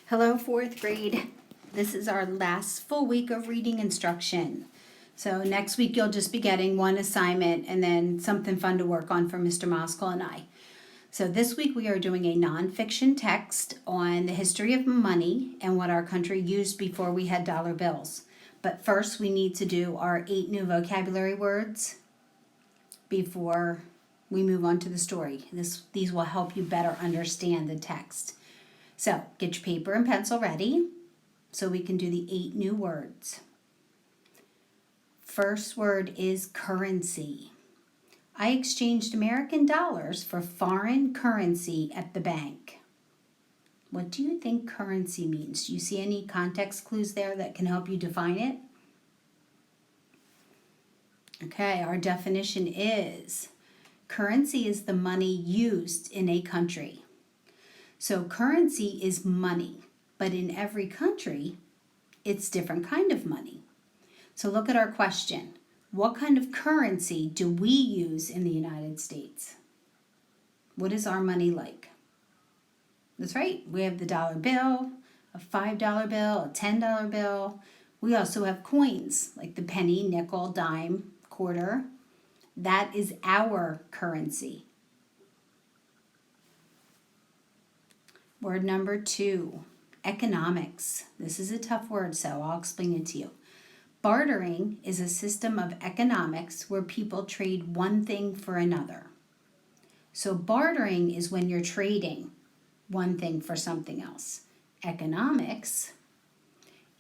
Hello, fourth grade. This is our last full week of reading instruction. So next week you'll just be getting one assignment and then something fun to work on for Mr. Moskal and I. So this week we are doing a nonfiction text on the history of money and what our country used before we had dollar bills. But first we need to do our 8 new vocabulary words before we move on to the story. These will help you better understand the text. So get your paper and pencil ready so we can do the 8 new words. First word is currency. I exchanged American dollars for foreign currency at the bank. What do you think currency means? Do you see any context clues there that can help you define it? Okay, our definition is currency is the money used in a country. So currency is money, but in every country, it's different kind of money. So look at our question. What kind of currency do we use in the United States? What is our money like? That's right, we have the dollar bill, a $5 bill, a $10 bill. We also have coins like the penny, nickel, dime, quarter. That is our currency. Word number 2, economics. This is a tough word, so I'll explain it to you. Bartering is a system of economics where people trade one thing for another. So bartering is when you're trading one thing for something else. Economics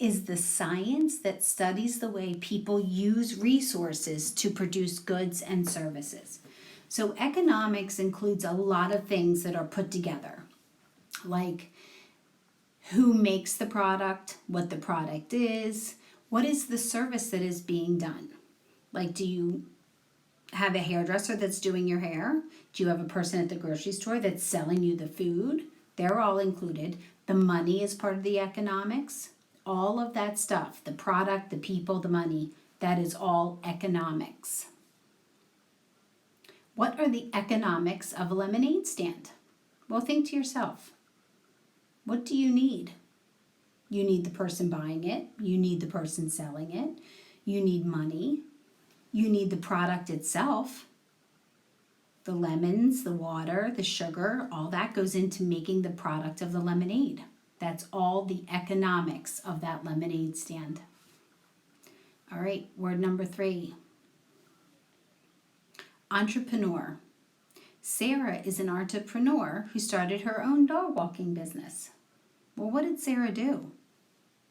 is the science that studies the way people use resources to produce goods and services. So economics includes a lot of things that are put together, like who makes the product, what the product is, what is the service that is being done. Like, do you have a hairdresser that's doing your hair? Do you have a person at the grocery store that's selling you the food? They're all included. The money is part of the economics. All of that stuff, the product, the people, the money, that is all economics. What are the economics of a lemonade stand? Well, think to yourself. What do you need? You need the person buying it. You need the person selling it. You need money. You need the product itself. The lemons, the water, the sugar, all that goes into making the product of the lemonade. That's all the economics of that lemonade stand. All right, word number 3. Entrepreneur. Sarah is an entrepreneur who started her own dog walking business. Well, what did Sarah do?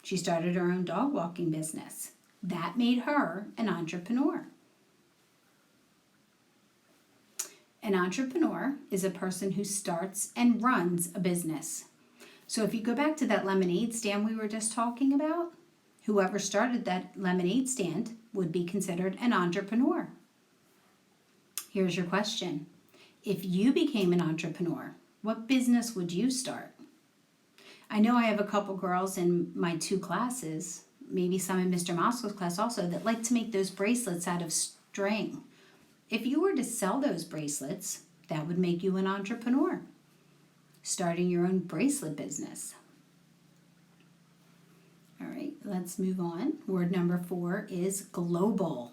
She started her own dog walking business. That made her an entrepreneur. An entrepreneur is a person who starts and runs a business. So if you go back to that lemonade stand we were just talking about, whoever started that lemonade stand would be considered an entrepreneur. Here's your question. If you became an entrepreneur, what business would you start? I know I have a couple girls in my 2 classes, maybe some in Mr. Moskal's class also, that like to make those bracelets out of string. If you were to sell those bracelets, that would make you an entrepreneur, starting your own bracelet business. All right, let's move on. Word number 4 is global.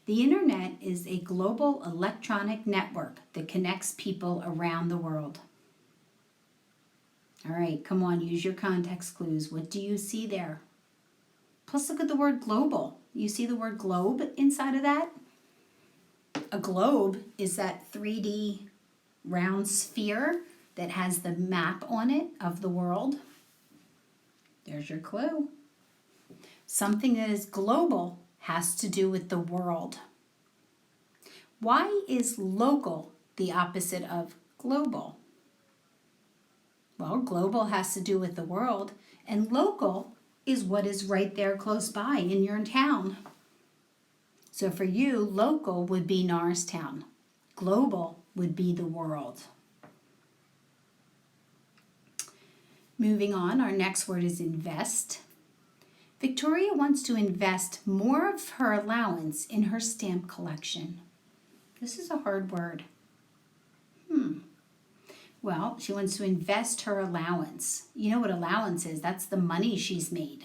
The internet is a global electronic network that connects people around the world. All right, come on, use your context clues. What do you see there? Plus look at the word global. You see the word globe inside of that? A globe is that 3D round sphere that has the map on it of the world. There's your clue. Something that is global has to do with the world. Why is local the opposite of global? Well, global has to do with the world, and local is what is right there close by in your town. So for you, local would be Norristown. Global would be the world. Moving on, our next word is invest. Victoria wants to invest more of her allowance in her stamp collection. This is a hard word. Well, she wants to invest her allowance. You know what allowance is? That's the money she's made.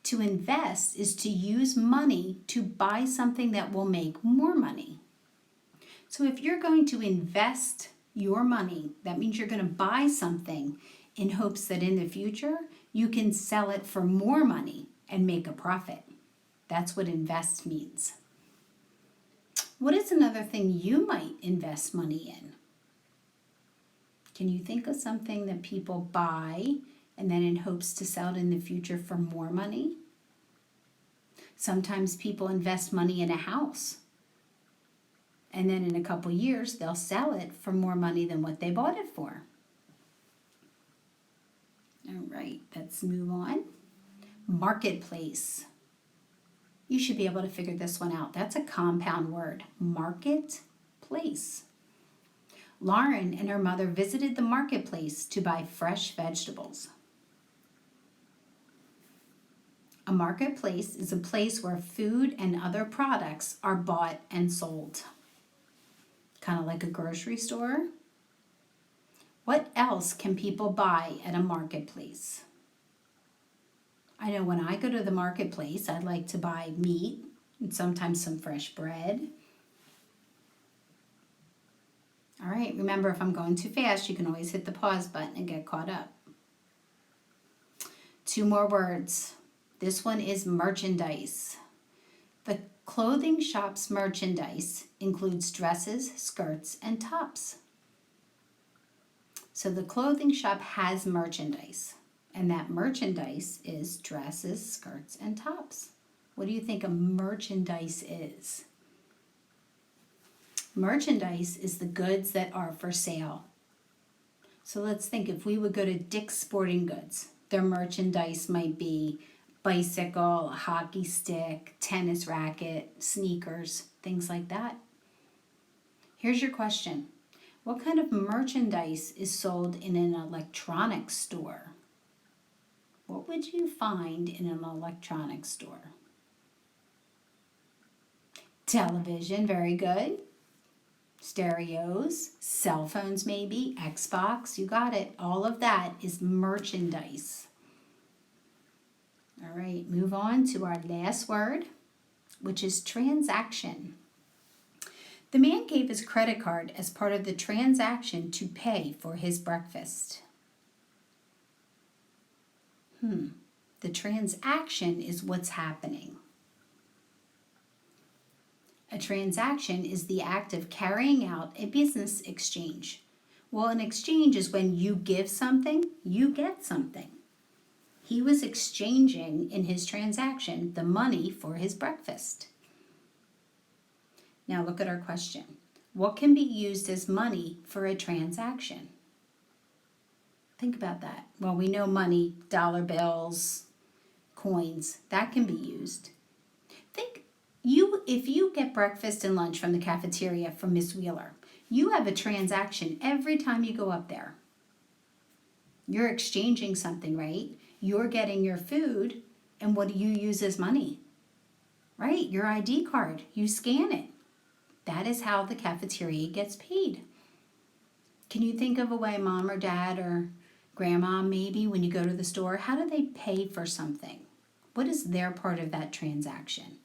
To invest is to use money to buy something that will make more money. So if you're going to invest your money, that means you're going to buy something in hopes that in the future you can sell it for more money and make a profit. That's what invest means. What is another thing you might invest money in? Can you think of something that people buy and then in hopes to sell it in the future for more money? Sometimes people invest money in a house, and then in a couple years they'll sell it for more money than what they bought it for. All right, let's move on. Marketplace. You should be able to figure this one out. That's a compound word. Marketplace. Lauren and her mother visited the marketplace to buy fresh vegetables. A marketplace is a place where food and other products are bought and sold. Kind of like a grocery store. What else can people buy at a marketplace? I know when I go to the marketplace, I'd like to buy meat and sometimes some fresh bread. All right, remember, if I'm going too fast, you can always hit the pause button and get caught up. 2 more words. This one is merchandise. The clothing shop's merchandise includes dresses, skirts, and tops. So the clothing shop has merchandise, and that merchandise is dresses, skirts, and tops. What do you think a merchandise is? Merchandise is the goods that are for sale. So let's think, if we would go to Dick's Sporting Goods, their merchandise might be bicycle, a hockey stick, tennis racket, sneakers, things like that. Here's your question. What kind of merchandise is sold in an electronics store? What would you find in an electronics store? Television, very good. Stereos, cell phones maybe, Xbox, you got it. All of that is merchandise. All right, move on to our last word, which is transaction. The man gave his credit card as part of the transaction to pay for his breakfast. The transaction is what's happening. A transaction is the act of carrying out a business exchange. Well, an exchange is when you give something, you get something. He was exchanging in his transaction the money for his breakfast. Now look at our question. What can be used as money for a transaction? Think about that. Well, we know money, dollar bills, coins, that can be used. If you get breakfast and lunch from the cafeteria from Miss Wheeler, you have a transaction every time you go up there. You're exchanging something, right? You're getting your food, and what do you use as money? Right, your ID card. You scan it. That is how the cafeteria gets paid. Can you think of a way mom or dad or grandma maybe when you go to the store, how do they pay for something? What is their part of that transaction?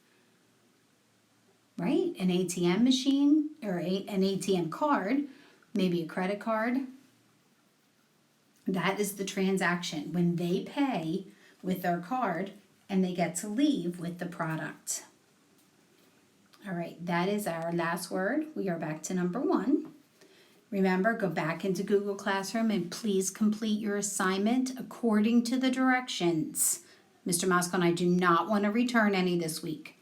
Right? An ATM machine or an ATM card, maybe a credit card. That is the transaction when they pay with their card and they get to leave with the product. All right, that is our last word. We are back to number 1. Remember, go back into Google Classroom and please complete your assignment according to the directions. Mr. Mosko and I do not want to return any this week.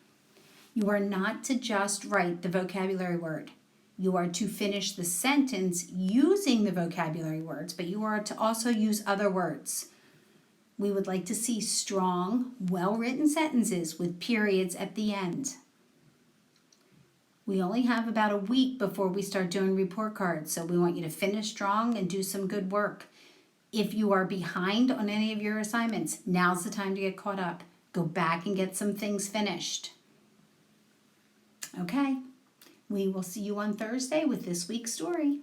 You are not to just write the vocabulary word. You are to finish the sentence using the vocabulary words, but you are to also use other words. We would like to see strong, well-written sentences with periods at the end. We only have about a week before we start doing report cards, so we want you to finish strong and do some good work. If you are behind on any of your assignments, now's the time to get caught up. Go back and get some things finished. Okay, we will see you on Thursday with this week's story.